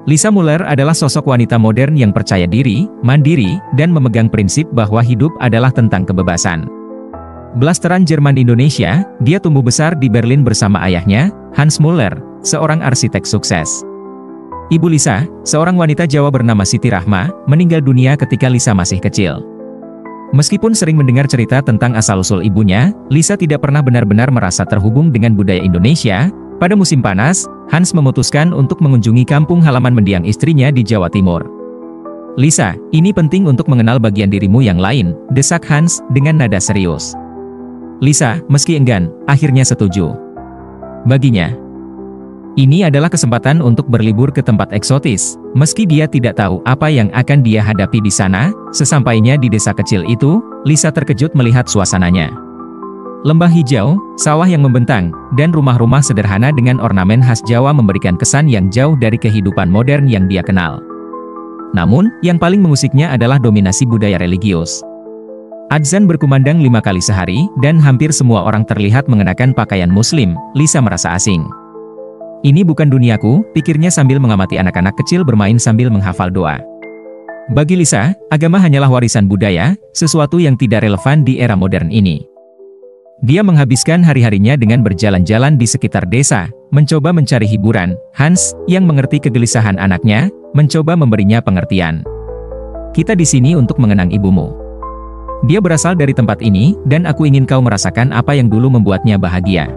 Lisa Muller adalah sosok wanita modern yang percaya diri, mandiri, dan memegang prinsip bahwa hidup adalah tentang kebebasan. Blasteran Jerman Indonesia, dia tumbuh besar di Berlin bersama ayahnya, Hans Muller, seorang arsitek sukses. Ibu Lisa, seorang wanita Jawa bernama Siti Rahma, meninggal dunia ketika Lisa masih kecil. Meskipun sering mendengar cerita tentang asal-usul ibunya, Lisa tidak pernah benar-benar merasa terhubung dengan budaya Indonesia. Pada musim panas, Hans memutuskan untuk mengunjungi kampung halaman mendiang istrinya di Jawa Timur. "Lisa, ini penting untuk mengenal bagian dirimu yang lain," desak Hans dengan nada serius. Lisa, meski enggan, akhirnya setuju. Baginya, ini adalah kesempatan untuk berlibur ke tempat eksotis. Meski dia tidak tahu apa yang akan dia hadapi di sana, sesampainya di desa kecil itu, Lisa terkejut melihat suasananya. Lembah hijau, sawah yang membentang, dan rumah-rumah sederhana dengan ornamen khas Jawa memberikan kesan yang jauh dari kehidupan modern yang dia kenal. Namun, yang paling mengusiknya adalah dominasi budaya religius. Adzan berkumandang 5 kali sehari, dan hampir semua orang terlihat mengenakan pakaian muslim. Lisa merasa asing. "Ini bukan duniaku," pikirnya sambil mengamati anak-anak kecil bermain sambil menghafal doa. Bagi Lisa, agama hanyalah warisan budaya, sesuatu yang tidak relevan di era modern ini. Dia menghabiskan hari-harinya dengan berjalan-jalan di sekitar desa, mencoba mencari hiburan. Hans, yang mengerti kegelisahan anaknya, mencoba memberinya pengertian. "Kita di sini untuk mengenang ibumu. Dia berasal dari tempat ini, dan aku ingin kau merasakan apa yang dulu membuatnya bahagia."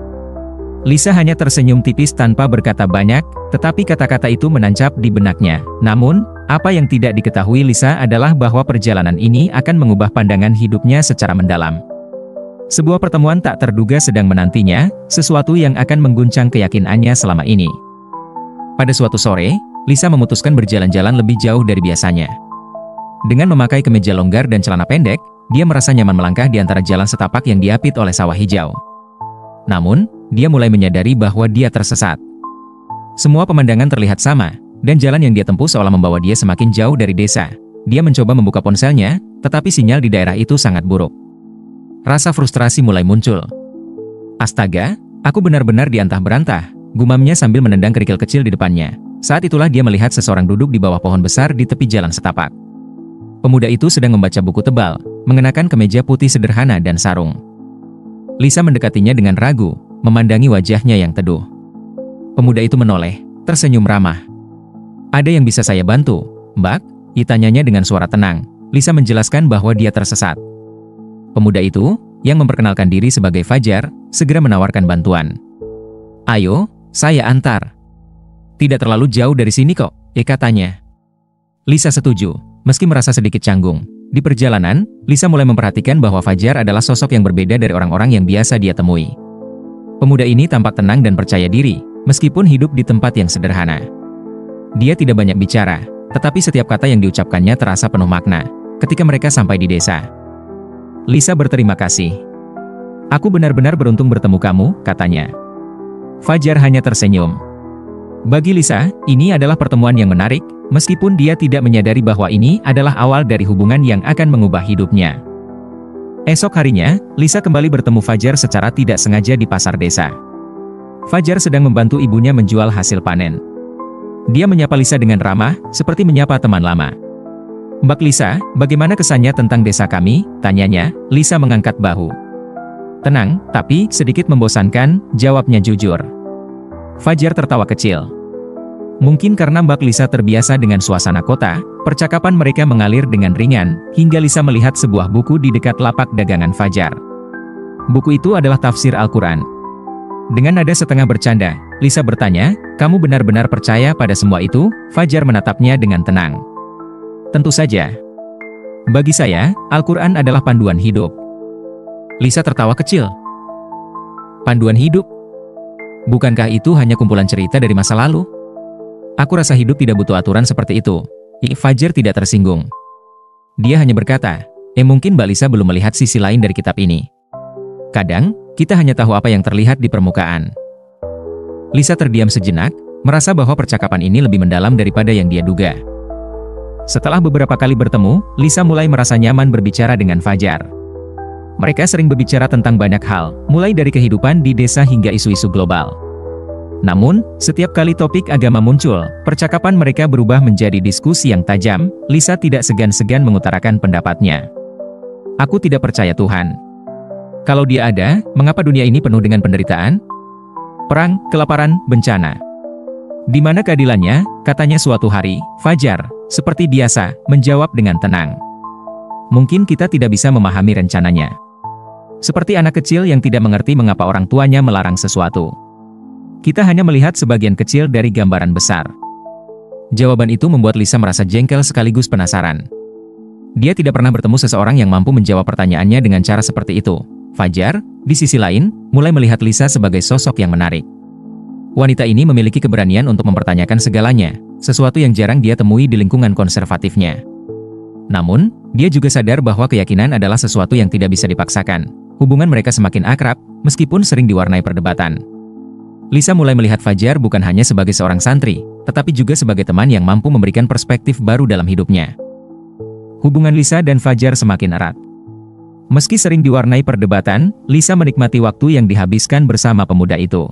Lisa hanya tersenyum tipis tanpa berkata banyak, tetapi kata-kata itu menancap di benaknya. Namun, apa yang tidak diketahui Lisa adalah bahwa perjalanan ini akan mengubah pandangan hidupnya secara mendalam. Sebuah pertemuan tak terduga sedang menantinya, sesuatu yang akan mengguncang keyakinannya selama ini. Pada suatu sore, Lisa memutuskan berjalan-jalan lebih jauh dari biasanya. Dengan memakai kemeja longgar dan celana pendek, dia merasa nyaman melangkah di antara jalan setapak yang diapit oleh sawah hijau. Namun, dia mulai menyadari bahwa dia tersesat. Semua pemandangan terlihat sama, dan jalan yang dia tempuh seolah membawa dia semakin jauh dari desa. Dia mencoba membuka ponselnya, tetapi sinyal di daerah itu sangat buruk. Rasa frustrasi mulai muncul. "Astaga, aku benar-benar diantah-berantah," gumamnya sambil menendang kerikil kecil di depannya. Saat itulah dia melihat seseorang duduk di bawah pohon besar di tepi jalan setapak. Pemuda itu sedang membaca buku tebal, mengenakan kemeja putih sederhana dan sarung. Lisa mendekatinya dengan ragu, memandangi wajahnya yang teduh. Pemuda itu menoleh, tersenyum ramah. "Ada yang bisa saya bantu, Mbak?" ditanyanya dengan suara tenang. Lisa menjelaskan bahwa dia tersesat. Pemuda itu, yang memperkenalkan diri sebagai Fajar, segera menawarkan bantuan. "Ayo, saya antar. Tidak terlalu jauh dari sini kok," katanya. Lisa setuju, meski merasa sedikit canggung. Di perjalanan, Lisa mulai memperhatikan bahwa Fajar adalah sosok yang berbeda dari orang-orang yang biasa dia temui. Pemuda ini tampak tenang dan percaya diri, meskipun hidup di tempat yang sederhana. Dia tidak banyak bicara, tetapi setiap kata yang diucapkannya terasa penuh makna. Ketika mereka sampai di desa, Lisa berterima kasih. "Aku benar-benar beruntung bertemu kamu," katanya. Fajar hanya tersenyum. Bagi Lisa, ini adalah pertemuan yang menarik, meskipun dia tidak menyadari bahwa ini adalah awal dari hubungan yang akan mengubah hidupnya. Esok harinya, Lisa kembali bertemu Fajar secara tidak sengaja di pasar desa. Fajar sedang membantu ibunya menjual hasil panen. Dia menyapa Lisa dengan ramah, seperti menyapa teman lama. "Mbak Lisa, bagaimana kesannya tentang desa kami?" tanyanya. Lisa mengangkat bahu. "Tenang, tapi sedikit membosankan," jawabnya jujur. Fajar tertawa kecil. Mungkin karena Mbak Lisa terbiasa dengan suasana kota, percakapan mereka mengalir dengan ringan, hingga Lisa melihat sebuah buku di dekat lapak dagangan Fajar. Buku itu adalah tafsir Al-Quran. Dengan nada setengah bercanda, Lisa bertanya, "Kamu benar-benar percaya pada semua itu?" Fajar menatapnya dengan tenang. "Tentu saja. Bagi saya, Al-Quran adalah panduan hidup." Lisa tertawa kecil. "Panduan hidup? Bukankah itu hanya kumpulan cerita dari masa lalu? Aku rasa hidup tidak butuh aturan seperti itu." Fajar tidak tersinggung. Dia hanya berkata, mungkin Mbak Lisa belum melihat sisi lain dari kitab ini. Kadang, kita hanya tahu apa yang terlihat di permukaan." Lisa terdiam sejenak, merasa bahwa percakapan ini lebih mendalam daripada yang dia duga. Setelah beberapa kali bertemu, Lisa mulai merasa nyaman berbicara dengan Fajar. Mereka sering berbicara tentang banyak hal, mulai dari kehidupan di desa hingga isu-isu global. Namun, setiap kali topik agama muncul, percakapan mereka berubah menjadi diskusi yang tajam. Lisa tidak segan-segan mengutarakan pendapatnya. Aku tidak percaya Tuhan. Kalau dia ada, mengapa dunia ini penuh dengan penderitaan? Perang, kelaparan, bencana. Di mana keadilannya? Katanya suatu hari. Fajar, seperti biasa, menjawab dengan tenang. Mungkin kita tidak bisa memahami rencananya. Seperti anak kecil yang tidak mengerti mengapa orang tuanya melarang sesuatu. Kita hanya melihat sebagian kecil dari gambaran besar. Jawaban itu membuat Lisa merasa jengkel sekaligus penasaran. Dia tidak pernah bertemu seseorang yang mampu menjawab pertanyaannya dengan cara seperti itu. Fajar, di sisi lain, mulai melihat Lisa sebagai sosok yang menarik. Wanita ini memiliki keberanian untuk mempertanyakan segalanya, sesuatu yang jarang dia temui di lingkungan konservatifnya. Namun, dia juga sadar bahwa keyakinan adalah sesuatu yang tidak bisa dipaksakan. Hubungan mereka semakin akrab, meskipun sering diwarnai perdebatan. Lisa mulai melihat Fajar bukan hanya sebagai seorang santri, tetapi juga sebagai teman yang mampu memberikan perspektif baru dalam hidupnya. Hubungan Lisa dan Fajar semakin erat. Meski sering diwarnai perdebatan, Lisa menikmati waktu yang dihabiskan bersama pemuda itu.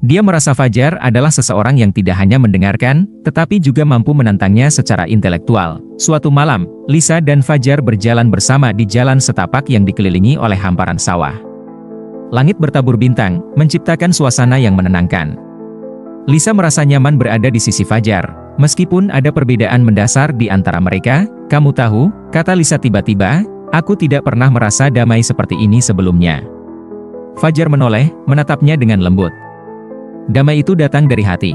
Dia merasa Fajar adalah seseorang yang tidak hanya mendengarkan, tetapi juga mampu menantangnya secara intelektual. Suatu malam, Lisa dan Fajar berjalan bersama di jalan setapak yang dikelilingi oleh hamparan sawah. Langit bertabur bintang, menciptakan suasana yang menenangkan. Lisa merasa nyaman berada di sisi Fajar, meskipun ada perbedaan mendasar di antara mereka. Kamu tahu, kata Lisa tiba-tiba, aku tidak pernah merasa damai seperti ini sebelumnya. Fajar menoleh, menatapnya dengan lembut. Damai itu datang dari hati.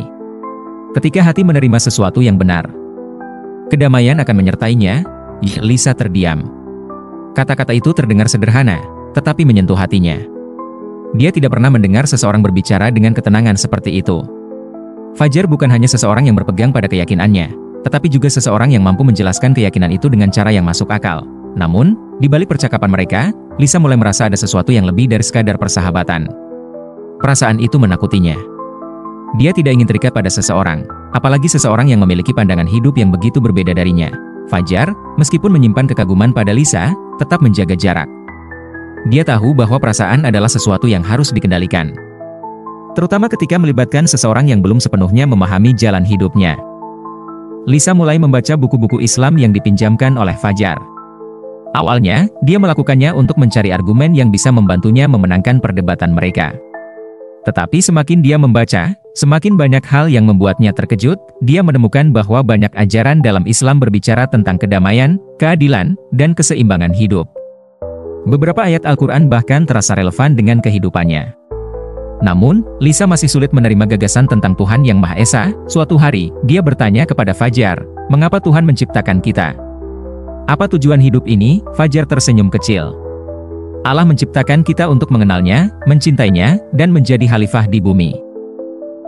Ketika hati menerima sesuatu yang benar, kedamaian akan menyertainya. Lisa terdiam. Kata-kata itu terdengar sederhana, tetapi menyentuh hatinya. Dia tidak pernah mendengar seseorang berbicara dengan ketenangan seperti itu. Fajar bukan hanya seseorang yang berpegang pada keyakinannya, tetapi juga seseorang yang mampu menjelaskan keyakinan itu dengan cara yang masuk akal. Namun, di balik percakapan mereka, Lisa mulai merasa ada sesuatu yang lebih dari sekadar persahabatan. Perasaan itu menakutinya. Dia tidak ingin terikat pada seseorang, apalagi seseorang yang memiliki pandangan hidup yang begitu berbeda darinya. Fajar, meskipun menyimpan kekaguman pada Lisa, tetap menjaga jarak. Dia tahu bahwa perasaan adalah sesuatu yang harus dikendalikan. Terutama ketika melibatkan seseorang yang belum sepenuhnya memahami jalan hidupnya. Lisa mulai membaca buku-buku Islam yang dipinjamkan oleh Fajar. Awalnya, dia melakukannya untuk mencari argumen yang bisa membantunya memenangkan perdebatan mereka. Tetapi semakin dia membaca, semakin banyak hal yang membuatnya terkejut. Dia menemukan bahwa banyak ajaran dalam Islam berbicara tentang kedamaian, keadilan, dan keseimbangan hidup. Beberapa ayat Al-Quran bahkan terasa relevan dengan kehidupannya. Namun, Lisa masih sulit menerima gagasan tentang Tuhan yang Maha Esa. Suatu hari, dia bertanya kepada Fajar, mengapa Tuhan menciptakan kita? Apa tujuan hidup ini? Fajar tersenyum kecil. Allah menciptakan kita untuk mengenalnya, mencintainya, dan menjadi khalifah di bumi.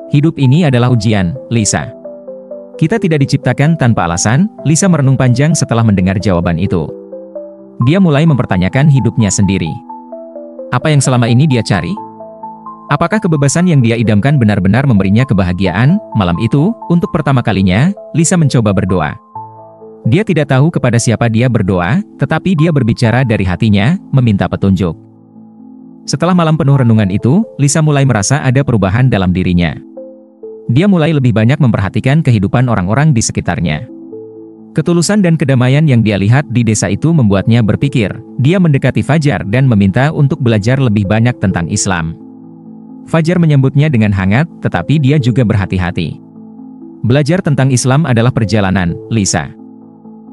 Hidup ini adalah ujian, Lisa. Kita tidak diciptakan tanpa alasan. Lisa merenung panjang setelah mendengar jawaban itu. Dia mulai mempertanyakan hidupnya sendiri. Apa yang selama ini dia cari? Apakah kebebasan yang dia idamkan benar-benar memberinya kebahagiaan? Malam itu, untuk pertama kalinya, Lisa mencoba berdoa. Dia tidak tahu kepada siapa dia berdoa, tetapi dia berbicara dari hatinya, meminta petunjuk. Setelah malam penuh renungan itu, Lisa mulai merasa ada perubahan dalam dirinya. Dia mulai lebih banyak memperhatikan kehidupan orang-orang di sekitarnya. Ketulusan dan kedamaian yang dia lihat di desa itu membuatnya berpikir. Dia mendekati Fajar dan meminta untuk belajar lebih banyak tentang Islam. Fajar menyambutnya dengan hangat, tetapi dia juga berhati-hati. Belajar tentang Islam adalah perjalanan, Lisa.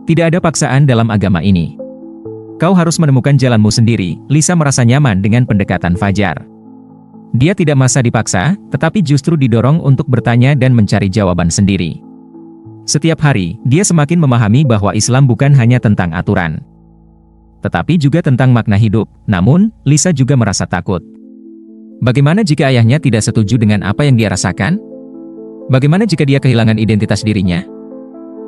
Tidak ada paksaan dalam agama ini. Kau harus menemukan jalanmu sendiri. Lisa merasa nyaman dengan pendekatan Fajar. Dia tidak merasa dipaksa, tetapi justru didorong untuk bertanya dan mencari jawaban sendiri. Setiap hari, dia semakin memahami bahwa Islam bukan hanya tentang aturan, tetapi juga tentang makna hidup. Namun, Lisa juga merasa takut. Bagaimana jika ayahnya tidak setuju dengan apa yang dia rasakan? Bagaimana jika dia kehilangan identitas dirinya?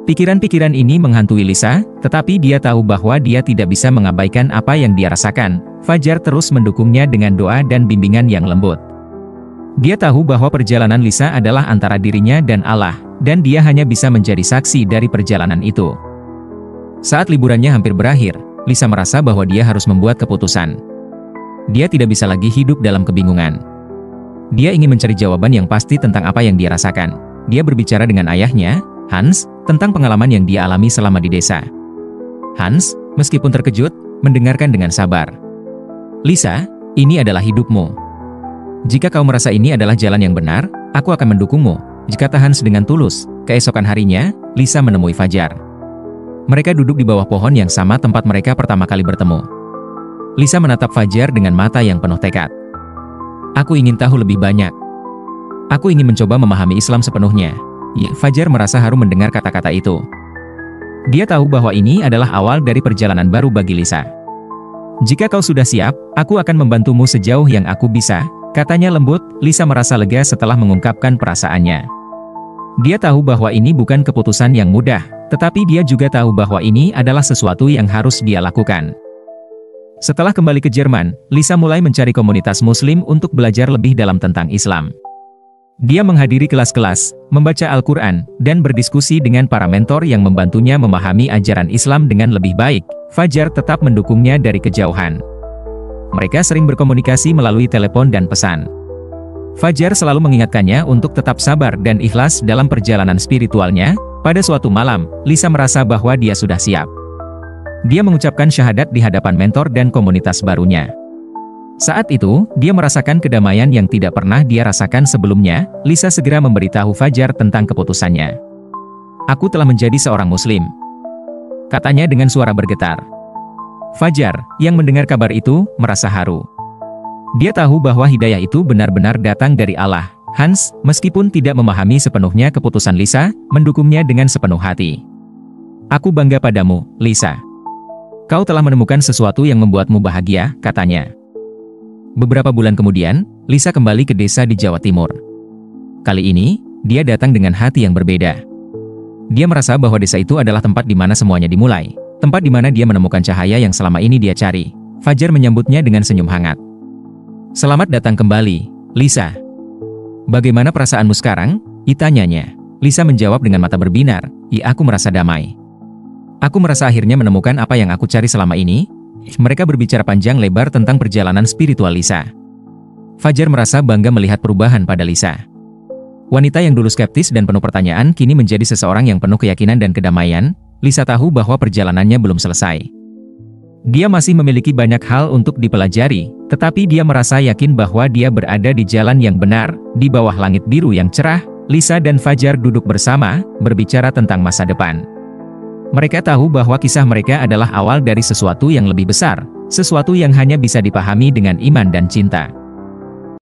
Pikiran-pikiran ini menghantui Lisa, tetapi dia tahu bahwa dia tidak bisa mengabaikan apa yang dia rasakan. Fajar terus mendukungnya dengan doa dan bimbingan yang lembut. Dia tahu bahwa perjalanan Lisa adalah antara dirinya dan Allah, dan dia hanya bisa menjadi saksi dari perjalanan itu. Saat liburannya hampir berakhir, Lisa merasa bahwa dia harus membuat keputusan. Dia tidak bisa lagi hidup dalam kebingungan. Dia ingin mencari jawaban yang pasti tentang apa yang dia rasakan. Dia berbicara dengan ayahnya, Hans, tentang pengalaman yang dia alami selama di desa. Hans, meskipun terkejut, mendengarkan dengan sabar. Lisa, ini adalah hidupmu. Jika kau merasa ini adalah jalan yang benar, aku akan mendukungmu, kata Hans dengan tulus. Keesokan harinya, Lisa menemui Fajar. Mereka duduk di bawah pohon yang sama tempat mereka pertama kali bertemu. Lisa menatap Fajar dengan mata yang penuh tekad. Aku ingin tahu lebih banyak. Aku ingin mencoba memahami Islam sepenuhnya. Fajar merasa harum mendengar kata-kata itu. Dia tahu bahwa ini adalah awal dari perjalanan baru bagi Lisa. Jika kau sudah siap, aku akan membantumu sejauh yang aku bisa, katanya lembut. Lisa merasa lega setelah mengungkapkan perasaannya. Dia tahu bahwa ini bukan keputusan yang mudah, tetapi dia juga tahu bahwa ini adalah sesuatu yang harus dia lakukan. Setelah kembali ke Jerman, Lisa mulai mencari komunitas Muslim untuk belajar lebih dalam tentang Islam. Dia menghadiri kelas-kelas, membaca Al-Quran, dan berdiskusi dengan para mentor yang membantunya memahami ajaran Islam dengan lebih baik. Fajar tetap mendukungnya dari kejauhan. Mereka sering berkomunikasi melalui telepon dan pesan. Fajar selalu mengingatkannya untuk tetap sabar dan ikhlas dalam perjalanan spiritualnya. Pada suatu malam, Lisa merasa bahwa dia sudah siap. Dia mengucapkan syahadat di hadapan mentor dan komunitas barunya. Saat itu, dia merasakan kedamaian yang tidak pernah dia rasakan sebelumnya. Lisa segera memberitahu Fajar tentang keputusannya. Aku telah menjadi seorang Muslim, katanya dengan suara bergetar. Fajar, yang mendengar kabar itu, merasa haru. Dia tahu bahwa hidayah itu benar-benar datang dari Allah. Hans, meskipun tidak memahami sepenuhnya keputusan Lisa, mendukungnya dengan sepenuh hati. Aku bangga padamu, Lisa. Kau telah menemukan sesuatu yang membuatmu bahagia, katanya. Beberapa bulan kemudian, Lisa kembali ke desa di Jawa Timur. Kali ini, dia datang dengan hati yang berbeda. Dia merasa bahwa desa itu adalah tempat di mana semuanya dimulai, tempat di mana dia menemukan cahaya yang selama ini dia cari. Fajar menyambutnya dengan senyum hangat. Selamat datang kembali, Lisa. Bagaimana perasaanmu sekarang? Tanyanya. Lisa menjawab dengan mata berbinar. Aku merasa damai. Aku merasa akhirnya menemukan apa yang aku cari selama ini. Mereka berbicara panjang lebar tentang perjalanan spiritual Lisa. Fajar merasa bangga melihat perubahan pada Lisa. Wanita yang dulu skeptis dan penuh pertanyaan kini menjadi seseorang yang penuh keyakinan dan kedamaian. Lisa tahu bahwa perjalanannya belum selesai. Dia masih memiliki banyak hal untuk dipelajari, tetapi dia merasa yakin bahwa dia berada di jalan yang benar. Di bawah langit biru yang cerah, Lisa dan Fajar duduk bersama, berbicara tentang masa depan. Mereka tahu bahwa kisah mereka adalah awal dari sesuatu yang lebih besar, sesuatu yang hanya bisa dipahami dengan iman dan cinta.